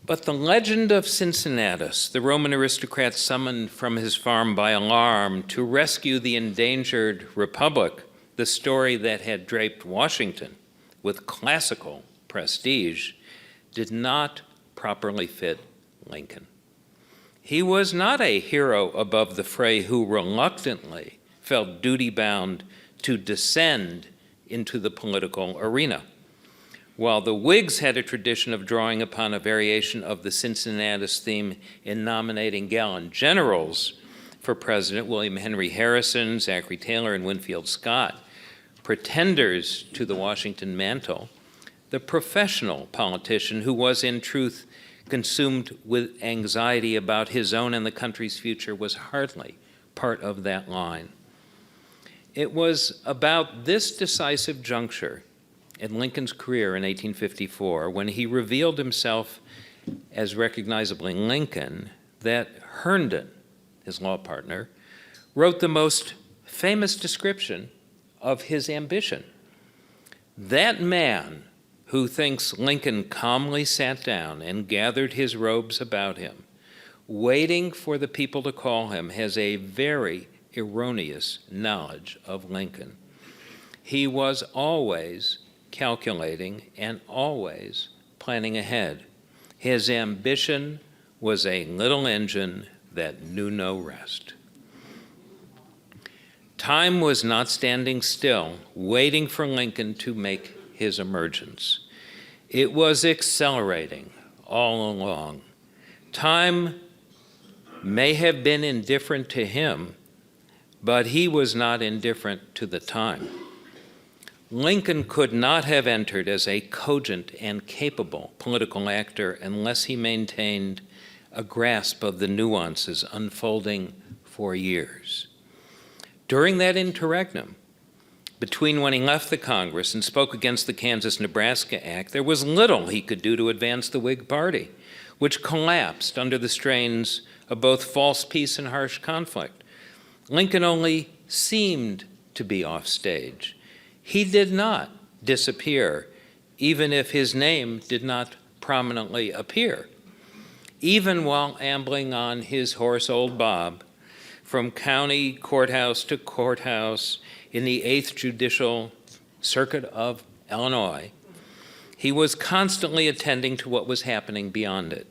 But the legend of Cincinnatus, the Roman aristocrat summoned from his farm by alarm to rescue the endangered republic, the story that had draped Washington with classical prestige, did not properly fit Lincoln. He was not a hero above the fray who reluctantly felt duty-bound to descend into the political arena. While the Whigs had a tradition of drawing upon a variation of the Cincinnatus theme in nominating gallant generals for president, William Henry Harrison, Zachary Taylor, and Winfield Scott, pretenders to the Washington mantle, the professional politician who was in truth consumed with anxiety about his own and the country's future was hardly part of that line. It was about this decisive juncture in Lincoln's career in 1854, when he revealed himself as recognizably Lincoln, that Herndon, his law partner, wrote the most famous description of his ambition. That man who thinks Lincoln calmly sat down and gathered his robes about him, waiting for the people to call him, has a very erroneous knowledge of Lincoln. He was always calculating and always planning ahead. His ambition was a little engine that knew no rest. Time was not standing still, waiting for Lincoln to make his emergence. It was accelerating all along. Time may have been indifferent to him, but he was not indifferent to the time. Lincoln could not have entered as a cogent and capable political actor unless he maintained a grasp of the nuances unfolding for years. During that interregnum, between when he left the Congress and spoke against the Kansas-Nebraska Act, there was little he could do to advance the Whig Party, which collapsed under the strains of both false peace and harsh conflict. Lincoln only seemed to be off stage. He did not disappear, even if his name did not prominently appear. Even while ambling on his horse, Old Bob, from county courthouse to courthouse in the 8th Judicial Circuit of Illinois, he was constantly attending to what was happening beyond it.